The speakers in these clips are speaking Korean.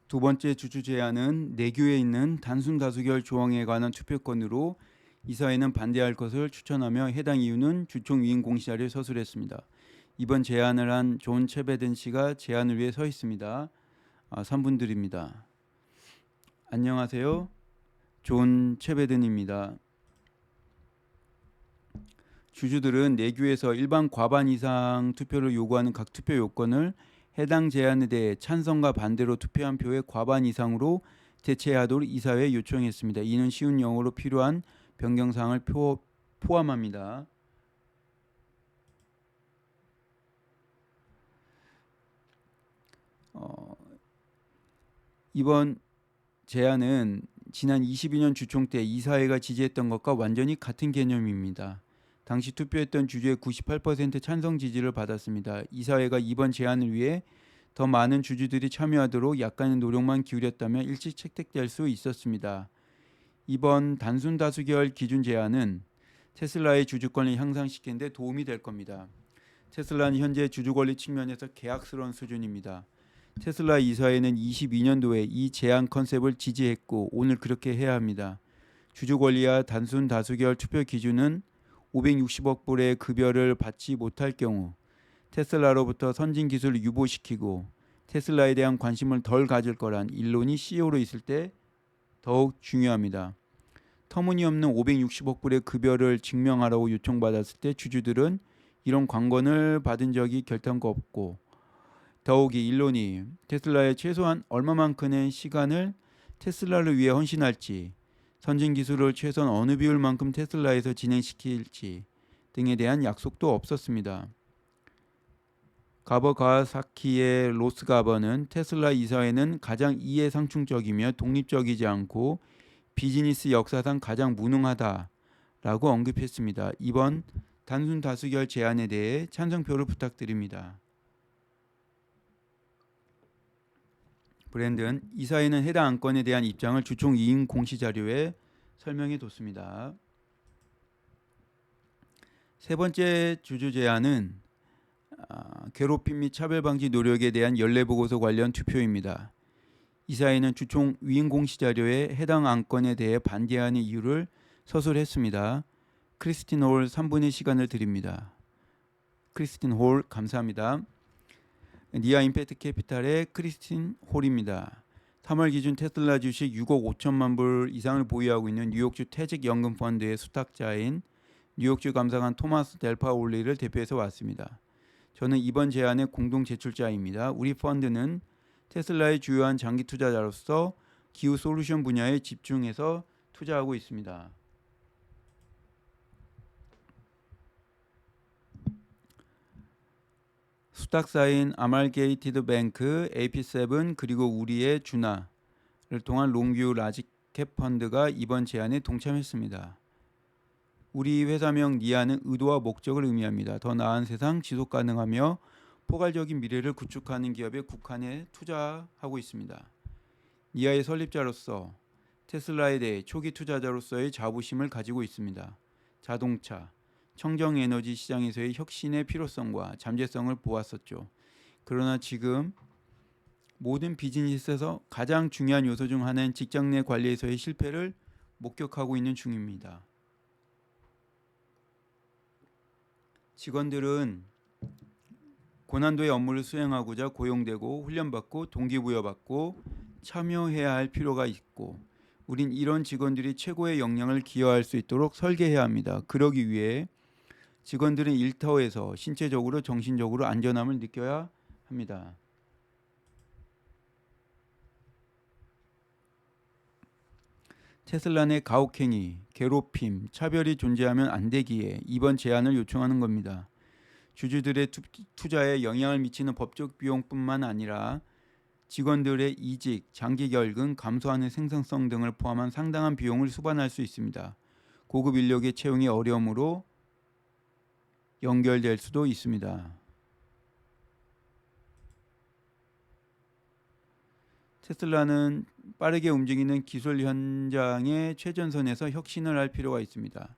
두 번째 주주 제안은 내규에 있는 단순 다수결 조항에 관한 투표권으로 이사회는 반대할 것을 추천하며 해당 이유는 주총 위임 공시자료에 서술했습니다. 이번 제안을 한 존 체베든 씨가 제안을 위해 서 있습니다. 3분 드립니다. 안녕하세요. 존 체베든입니다. 주주들은 내규에서 일반 과반 이상 투표를 요구하는 각 투표 요건을 해당 제안에 대해 찬성과 반대로 투표한 표의 과반 이상으로 대체하도록 이사회에 요청했습니다. 이는 쉬운 영어로 필요한 변경사항을 포함합니다. 이번 제안은 지난 22년 주총 때 이사회가 지지했던 것과 완전히 같은 개념입니다. 당시 투표했던 주주의 98% 찬성 지지를 받았습니다. 이사회가 이번 제안을 위해 더 많은 주주들이 참여하도록 약간의 노력만 기울였다면 일찍 채택될 수 있었습니다. 이번 단순 다수결 기준 제안은 테슬라의 주주권을 향상시키는 데 도움이 될 겁니다. 테슬라는 현재 주주 권리 측면에서 계약스러운 수준입니다. 테슬라 이사회는 22년도에 이 제안 컨셉을 지지했고 오늘 그렇게 해야 합니다. 주주 권리와 단순 다수결 투표 기준은 560억 불의 급여를 받지 못할 경우 테슬라로부터 선진 기술을 유보시키고 테슬라에 대한 관심을 덜 가질 거란 일론이 CEO로 있을 때 더욱 중요합니다. 터무니없는 560억 불의 급여를 증명하라고 요청받았을 때 주주들은 이런 관건을 받은 적이 결단코 없고 더욱이 일론이 테슬라에 최소한 얼마만큼의 시간을 테슬라를 위해 헌신할지 선진 기술을 최소한 어느 비율만큼 테슬라에서 진행시킬지 등에 대한 약속도 없었습니다. 가버 가와사키의 로스 가버는 테슬라 이사회는 가장 이해상충적이며 독립적이지 않고 비즈니스 역사상 가장 무능하다라고 언급했습니다. 이번 단순 다수결 제안에 대해 찬성표를 부탁드립니다. 브랜든 이사회는 해당 안건에 대한 입장을 주총 2인 공시자료에 설명해 뒀습니다. 세 번째 주주 제안은 괴롭힘 및 차별 방지 노력에 대한 연례 보고서 관련 투표입니다. 이사회는 주총 위임 공시자료에 해당 안건에 대해 반대하는 이유를 서술했습니다. 크리스틴 홀 3분의 시간을 드립니다. 크리스틴 홀 감사합니다. 니아 임팩트 캐피탈의 크리스틴 홀입니다. 3월 기준 테슬라 주식 6억 5천만 불 이상을 보유하고 있는 뉴욕주 퇴직연금 펀드의 수탁자인 뉴욕주 감사관 토마스 델파올리를 대표해서 왔습니다. 저는 이번 제안의 공동 제출자입니다. 우리 펀드는 테슬라의 주요한 장기 투자자로서 기후 솔루션 분야에 집중해서 투자하고 있습니다. 수탁사인 아말게이티드 뱅크, AP7 그리고 우리의 주나를 통한 롱뷰 라지캡 펀드가 이번 제안에 동참했습니다. 우리 회사명 니아는 의도와 목적을 의미합니다. 더 나은 세상, 지속 가능하며 포괄적인 미래를 구축하는 기업에 국한해 투자하고 있습니다. 니아의 설립자로서 테슬라에 대해 초기 투자자로서의 자부심을 가지고 있습니다. 자동차, 청정에너지 시장에서의 혁신의 필요성과 잠재성을 보았었죠. 그러나 지금 모든 비즈니스에서 가장 중요한 요소 중 하나인 직장 내 관리에서의 실패를 목격하고 있는 중입니다. 직원들은 고난도의 업무를 수행하고자 고용되고 훈련받고 동기부여받고 참여해야 할 필요가 있고 우린 이런 직원들이 최고의 역량을 기여할 수 있도록 설계해야 합니다. 그러기 위해 직원들은 일터에서 신체적으로 정신적으로 안전함을 느껴야 합니다. 테슬라 내 가혹행위, 괴롭힘, 차별이 존재하면 안 되기에 이번 제안을 요청하는 겁니다. 주주들의 투자에 영향을 미치는 법적 비용뿐만 아니라 직원들의 이직, 장기 결근, 감소하는 생산성 등을 포함한 상당한 비용을 수반할 수 있습니다. 고급 인력의 채용이 어려움으로 연결될 수도 있습니다. 테슬라는 빠르게 움직이는 기술 현장의 최전선에서 혁신을 할 필요가 있습니다.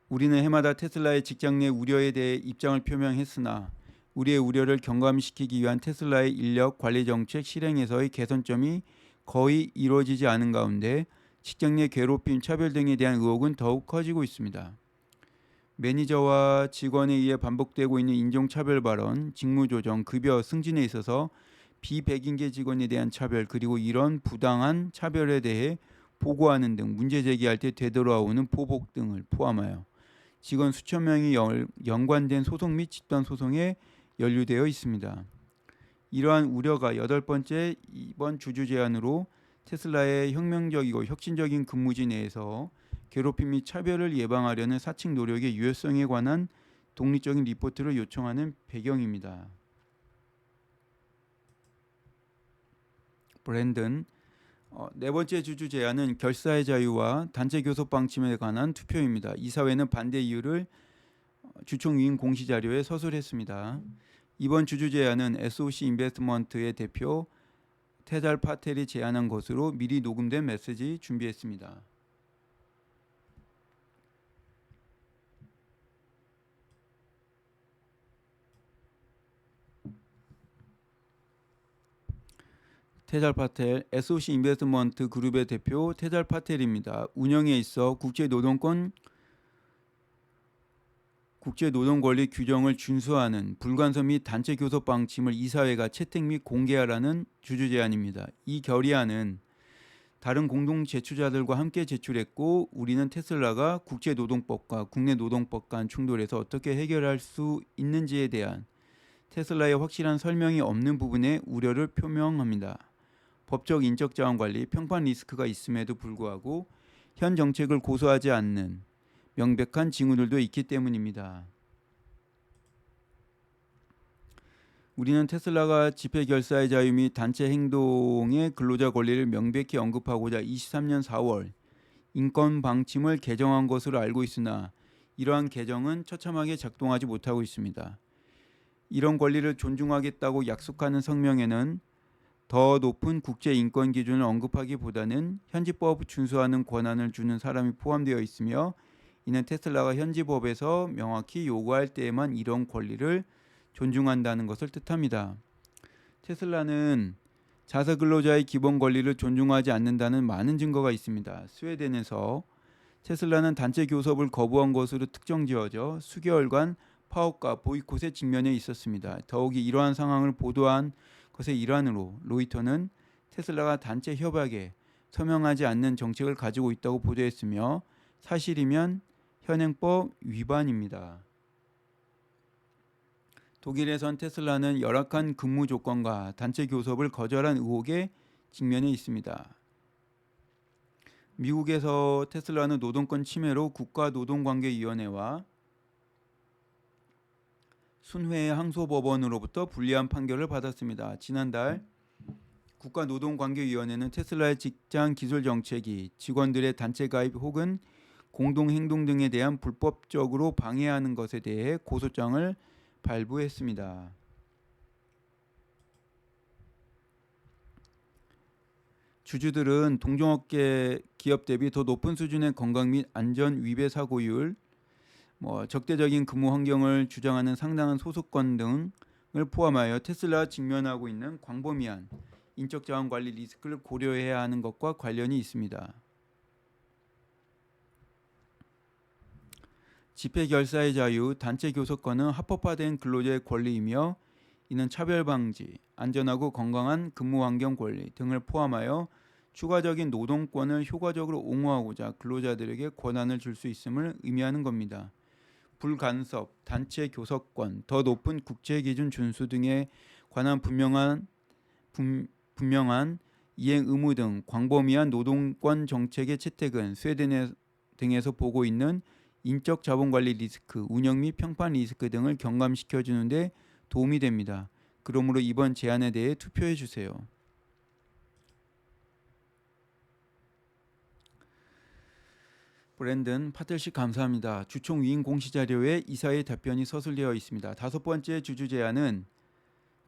우리는 해마다 테슬라의 직장 내 우려에 대해 입장을 표명했으나 우리의 우려를 경감시키기 위한 테슬라의 인력 관리 정책 실행에서의 개선점이 거의 이루어지지 않은 가운데 직장 내 괴롭힘, 차별 등에 대한 의혹은 더욱 커지고 있습니다. 매니저와 직원에 의해 반복되고 있는 인종차별 발언, 직무조정, 급여 승진에 있어서 비백인계 직원에 대한 차별, 그리고 이런 부당한 차별에 대해 보고하는 등 문제 제기할 때 되돌아오는 보복 등을 포함하여 직원 수천 명이 연관된 소송 및 집단 소송에 연루되어 있습니다. 이러한 우려가 여덟 번째 이번 주주 제안으로 테슬라의 혁명적이고 혁신적인 근무지 내에서 괴롭힘 및 차별을 예방하려는 사측 노력의 유효성에 관한 독립적인 리포트를 요청하는 배경입니다. 브랜든 네 번째 주주 제안은 결사의 자유와 단체 교섭 방침에 관한 투표입니다. 이사회는 반대 이유를 주총 위임 공시 자료에 서술했습니다. 이번 주주 제안은 SOC 인베스트먼트의 대표 테잘 파텔이 제안한 것으로 미리 녹음된 메시지 준비했습니다. 테잘 파텔, SOC 인베스트먼트 그룹의 대표 테잘 파텔입니다. 운영에 있어 국제노동권리 규정을 준수하는 불간섭 및 단체 교섭 방침을 이사회가 채택 및 공개하라는 주주 제안입니다. 이 결의안은 다른 공동 제출자들과 함께 제출했고, 우리는 테슬라가 국제노동법과 국내 노동법 간 충돌에서 어떻게 해결할 수 있는지에 대한 테슬라의 확실한 설명이 없는 부분에 우려를 표명합니다. 법적 인적 자원 관리, 평판 리스크가 있음에도 불구하고 현 정책을 고수하지 않는 명백한 징후들도 있기 때문입니다. 우리는 테슬라가 집회 결사의 자유 및 단체 행동의 근로자 권리를 명백히 언급하고자 23년 4월 인권 방침을 개정한 것으로 알고 있으나 이러한 개정은 처참하게 작동하지 못하고 있습니다. 이런 권리를 존중하겠다고 약속하는 성명에는 더 높은 국제 인권 기준을 언급하기보다는 현지법 준수하는 권한을 주는 사람이 포함되어 있으며, 이는 테슬라가 현지 법에서 명확히 요구할 때에만 이런 권리를 존중한다는 것을 뜻합니다. 테슬라는 자사 근로자의 기본 권리를 존중하지 않는다는 많은 증거가 있습니다. 스웨덴에서 테슬라는 단체 교섭을 거부한 것으로 특정지어져 수개월간 파업과 보이콧에 직면해 있었습니다. 더욱이 이러한 상황을 보도한 것의 일환으로 로이터는 테슬라가 단체 협약에 서명하지 않는 정책을 가지고 있다고 보도했으며, 사실이면 현행법 위반입니다. 독일에선 테슬라는 열악한 근무 조건과 단체 교섭을 거절한 의혹에 직면해 있습니다. 미국에서 테슬라는 노동권 침해로 국가노동관계위원회와 순회의 항소법원으로부터 불리한 판결을 받았습니다. 지난달 국가노동관계위원회는 테슬라의 직장 기술 정책이 직원들의 단체 가입 혹은 공동행동 등에 대한 불법적으로 방해하는 것에 대해 고소장을 발부했습니다. 주주들은 동종업계 기업 대비 더 높은 수준의 건강 및 안전 위배 사고율, 적대적인 근무 환경을 주장하는 상당한 소속권 등을 포함하여 테슬라가 직면하고 있는 광범위한 인적 자원 관리 리스크를 고려해야 하는 것과 관련이 있습니다. 집회 결사의 자유, 단체 교섭권은 합법화된 근로자의 권리이며, 이는 차별 방지, 안전하고 건강한 근무 환경 권리 등을 포함하여 추가적인 노동권을 효과적으로 옹호하고자 근로자들에게 권한을 줄 수 있음을 의미하는 겁니다. 불간섭, 단체 교섭권, 더 높은 국제 기준 준수 등에 관한 분명한 이행 의무 등 광범위한 노동권 정책의 채택은 스웨덴 등에서 보고 있는 인적 자본 관리 리스크, 운영 및 평판 리스크 등을 경감시켜 주는 데 도움이 됩니다. 그러므로 이번 제안에 대해 투표해 주세요. 브랜든 파텔씨 감사합니다. 주총 위임 공시 자료에 이사의 답변이 서술되어 있습니다. 다섯 번째 주주 제안은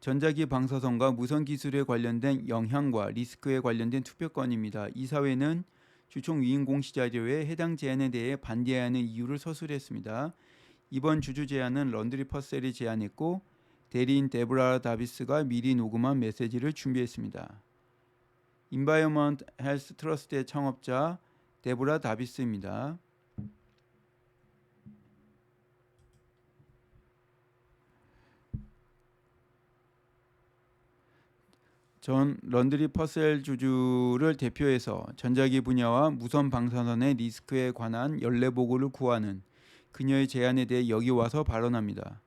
전자기 방사선과 무선 기술에 관련된 영향과 리스크에 관련된 투표권입니다. 이사회는 주총 위임 공시 자료에 해당 제안에 대해 반대하는 이유를 서술했습니다. 이번 주주 제안은 런드리 퍼셀이 제안했고, 대리인 데브라 다비스가 미리 녹음한 메시지를 준비했습니다. 인바이어먼트 헬스 트러스트의 창업자 데브라 다비스입니다. 전 런드리 퍼셀 주주를 대표해서 전자기 분야와 무선 방사선의 리스크에 관한 연례보고를 구하는 그녀의 제안에 대해 여기 와서 발언합니다.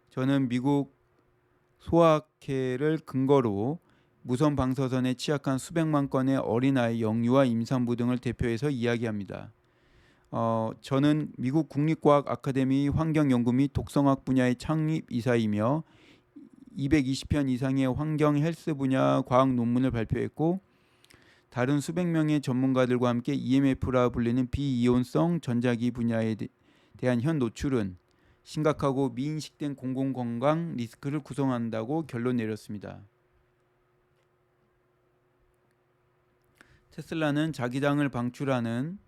저는 미국 소아학회를 근거로 무선 방사선에 취약한 수백만 건의 어린아이 영유아 임산부 등을 대표해서 이야기합니다. 저는 미국 국립과학 아카데미 환경연구 및 독성학 분야의 창립 이사이며 220편 이상의 환경 헬스 분야 과학 논문을 발표했고 다른 수백 명의 전문가들과 함께 EMF라 불리는 비이온성 전자기 분야에 대한 현 노출은 심각하고 미인식된 공공건강 리스크를 구성한다고 결론 내렸습니다. 테슬라는 자기장을 방출하는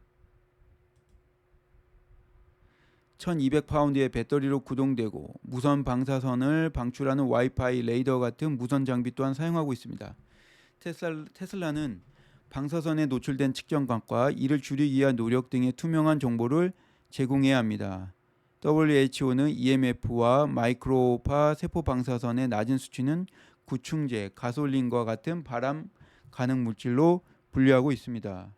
1200파운드의 배터리로 구동되고 무선 방사선을 방출하는 와이파이 레이더 같은 무선 장비 또한 사용하고 있습니다. 테슬라는 방사선에 노출된 측정값과 이를 줄이기 위한 노력 등의 투명한 정보를 제공해야 합니다. WHO는 EMF와 마이크로파 세포 방사선의 낮은 수치는 구충제, 가솔린과 같은 발암 가능 물질로 분류하고 있습니다.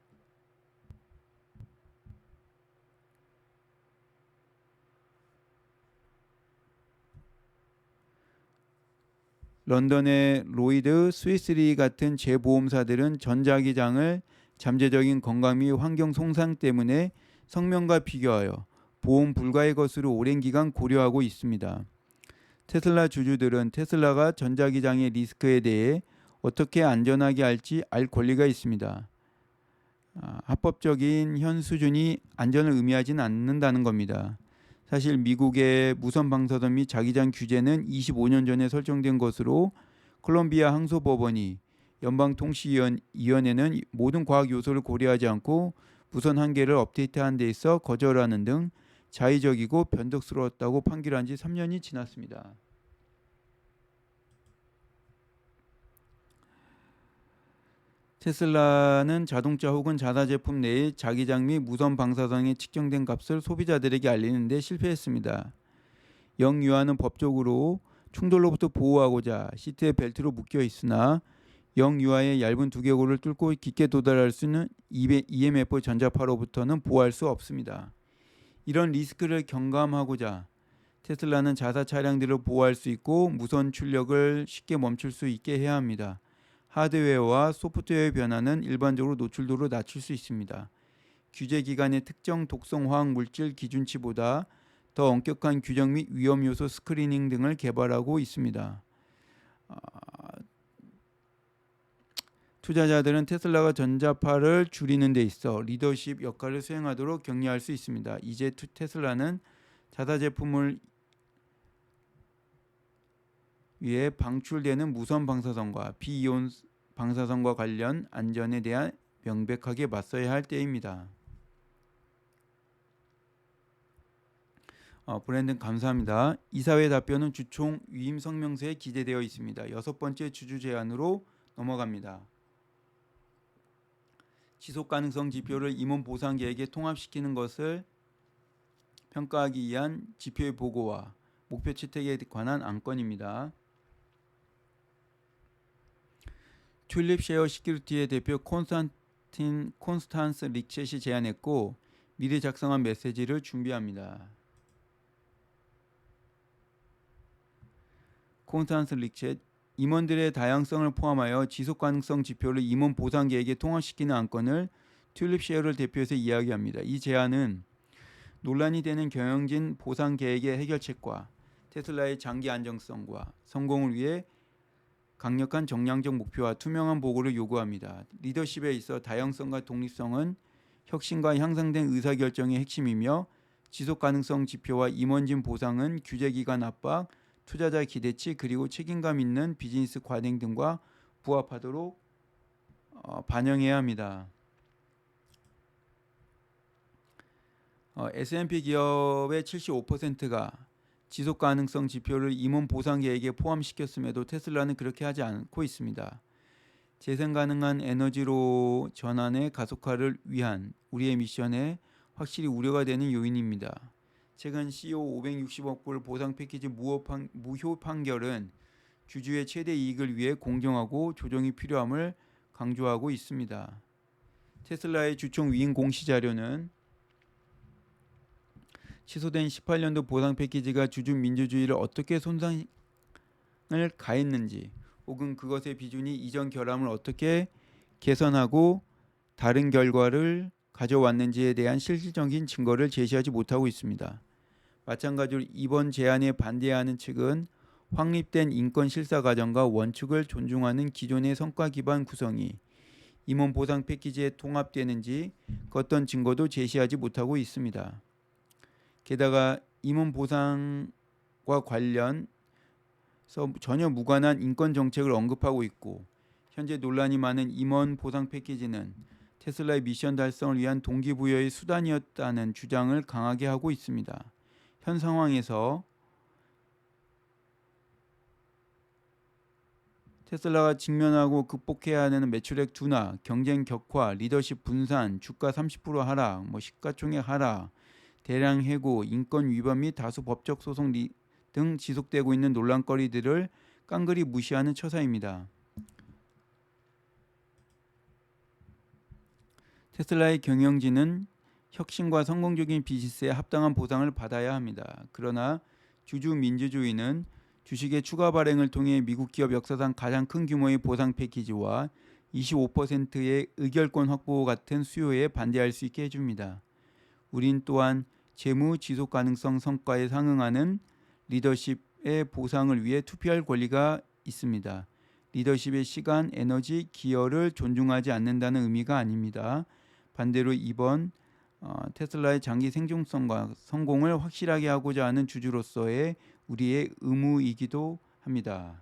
런던의 로이드, 스위스리 같은 재보험사들은 전자기장을 잠재적인 건강 및 환경 손상 때문에 성명과 비교하여 보험 불가의 것으로 오랜 기간 고려하고 있습니다. 테슬라 주주들은 테슬라가 전자기장의 리스크에 대해 어떻게 안전하게 할지 알 권리가 있습니다. 합법적인 현 수준이 안전을 의미하지는 않는다는 겁니다. 사실 미국의 무선 방사선 및 자기장 규제는 25년 전에 설정된 것으로 콜롬비아 항소법원이 연방통신위원회는 모든 과학 요소를 고려하지 않고 무선 한계를 업데이트하는 데 있어 거절하는 등 자의적이고 변덕스러웠다고 판결한 지 3년이 지났습니다. 테슬라는 자동차 혹은 자사 제품 내의 자기장 및 무선 방사선에 측정된 값을 소비자들에게 알리는 데 실패했습니다. 영유아는 법적으로 충돌로부터 보호하고자 시트에 벨트로 묶여 있으나 영유아의 얇은 두개골을 뚫고 깊게 도달할 수 있는 EMF 전자파로부터는 보호할 수 없습니다. 이런 리스크를 경감하고자 테슬라는 자사 차량들을 보호할 수 있고 무선 출력을 쉽게 멈출 수 있게 해야 합니다. 하드웨어와 소프트웨어의 변화는 일반적으로 노출도를 낮출 수 있습니다. 규제 기관의 특정 독성 화학 물질 기준치보다 더 엄격한 규정 및 위험 요소 스크리닝 등을 개발하고 있습니다. 투자자들은 테슬라가 전자파를 줄이는 데 있어 리더십 역할을 수행하도록 격려할 수 있습니다. 이제 테슬라는 자사 제품을 위해 방출되는 무선 방사선과 비이온 방사선과 관련 안전에 대한 명백하게 맞서야 할 때입니다. 브랜든 감사합니다. 이사회 답변은 주총 위임 성명서에 기재되어 있습니다. 6번째 주주 제안으로 넘어갑니다. 지속 가능성 지표를 임원 보상 계획에 통합시키는 것을 평가하기 위한 지표의 보고와 목표 채택에 관한 안건입니다. 튤립 쉐어 시큐리티의 대표 콘스탄스 릭쳇이 제안했고 미리 작성한 메시지를 준비합니다. 콘스탄스 릭쳇 임원들의 다양성을 포함하여 지속가능성 지표를 임원 보상 계획에 통합시키는 안건을 튤립 쉐어를 대표해서 이야기합니다. 이 제안은 논란이 되는 경영진 보상 계획의 해결책과 테슬라의 장기 안정성과 성공을 위해 강력한 정량적 목표와 투명한 보고를 요구합니다. 리더십에 있어 다양성과 독립성은 혁신과 향상된 의사결정의 핵심이며 지속가능성 지표와 임원진 보상은 규제기관 압박, 투자자 기대치 그리고 책임감 있는 비즈니스 관행 등과 부합하도록 반영해야 합니다. S&P 기업의 75%가 지속 가능성 지표를 임원 보상 계획에 포함시켰음에도 테슬라는 그렇게 하지 않고 있습니다. 재생 가능한 에너지로 전환의 가속화를 위한 우리의 미션에 확실히 우려가 되는 요인입니다. 최근 CEO 560억 불 보상 패키지 무효 판결은 주주의 최대 이익을 위해 공정하고 조정이 필요함을 강조하고 있습니다. 테슬라의 주총 위임 공시 자료는 취소된 18년도 보상 패키지가 주주 민주주의를 어떻게 손상을 가했는지 혹은 그것의 비준이 이전 결함을 어떻게 개선하고 다른 결과를 가져왔는지에 대한 실질적인 증거를 제시하지 못하고 있습니다. 마찬가지로 이번 제안에 반대하는 측은 확립된 인권 실사 과정과 원칙을 존중하는 기존의 성과 기반 구성이 임원 보상 패키지에 통합되는지 그 어떤 증거도 제시하지 못하고 있습니다. 게다가 임원 보상과 관련해서 전혀 무관한 인권 정책을 언급하고 있고 현재 논란이 많은 임원 보상 패키지는 테슬라의 미션 달성을 위한 동기부여의 수단이었다는 주장을 강하게 하고 있습니다. 현 상황에서 테슬라가 직면하고 극복해야 하는 매출액 둔화, 경쟁 격화, 리더십 분산, 주가 30% 하락, 시가총액 하락, 대량 해고, 인권 위반 및 다수 법적 소송 등 지속되고 있는 논란거리들을 깡그리 무시하는 처사입니다. 테슬라의 경영진은 혁신과 성공적인 비즈니스에 합당한 보상을 받아야 합니다. 그러나 주주 민주주의는 주식의 추가 발행을 통해 미국 기업 역사상 가장 큰 규모의 보상 패키지와 25%의 의결권 확보 같은 수요에 반대할 수 있게 해줍니다. 우린 또한 재무 지속 가능성 성과에 상응하는 리더십의 보상을 위해 투표할 권리가 있습니다. 리더십의 시간, 에너지, 기여를 존중하지 않는다는 의미가 아닙니다. 반대로 이번 테슬라의 장기 생존성과 성공을 확실하게 하고자 하는 주주로서의 우리의 의무이기도 합니다.